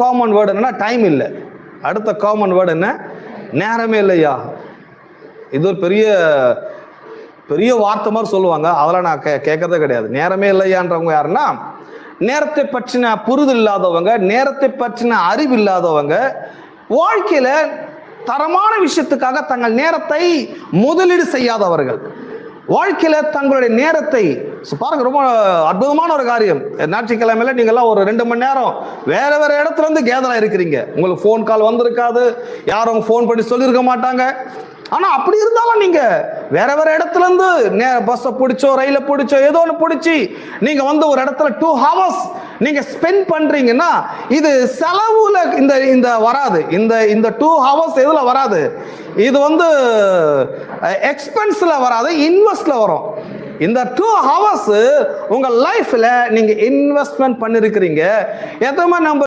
Common word என்னன்னா time இல்லை. அடுத்த காமன் வேர்டு என்ன? நேரமே இல்லையா. இது ஒரு பெரிய பெரிய வார்த்தை மாதிரி சொல்லுவாங்க, அதெல்லாம் நான் கேட்கறதே கிடையாது. நேரமே இல்லையான்றவங்க யாருன்னா, நேரத்தை பற்றின புரிதல் இல்லாதவங்க, நேரத்தை பற்றின அறிவு இல்லாதவங்க, வாழ்க்கையில தரமான விஷயத்துக்காக தங்கள் நேரத்தை முதலீடு செய்யாதவர்கள், வாழ்க்கையில தங்களுடைய நேரத்தை பாருங்க, ரொம்ப அற்புதமான ஒரு காரியம். ஞாயிற்றுக்கிழமையில நீங்க எல்லாம் ஒரு 2 மணி நேரம் வேற வேற இடத்துல இருந்து கேதரா இருக்கிறீங்க. உங்களுக்கு போன் கால் வந்திருக்காது, யாரும் போன் பண்ணி சொல்லியிருக்க மாட்டாங்க. ஆனா அப்படி இருந்தாலும் நீங்க வேற வேற இடத்துல இருந்து பஸ்ஸை பிடிச்சோ ரயில பிடிச்சோ ஏதோ ஒன்று பிடிச்சி நீங்க வந்து ஒரு இடத்துல 2 hours நீங்க ஸ்பெண்ட் பண்றீங்கன்னா, இது செலவுல இந்த வராது. இந்த 2 hours எதுல வராது? இது வந்து எக்ஸ்பென்ஸ்ல வராது, இன்வெஸ்ட்ல வரும். இந்த 2 hours உங்க லைஃப்ல நீங்க இன்வெஸ்ட்மெண்ட் பண்ணிருக்கிறீங்க. எத்தனை நம்ம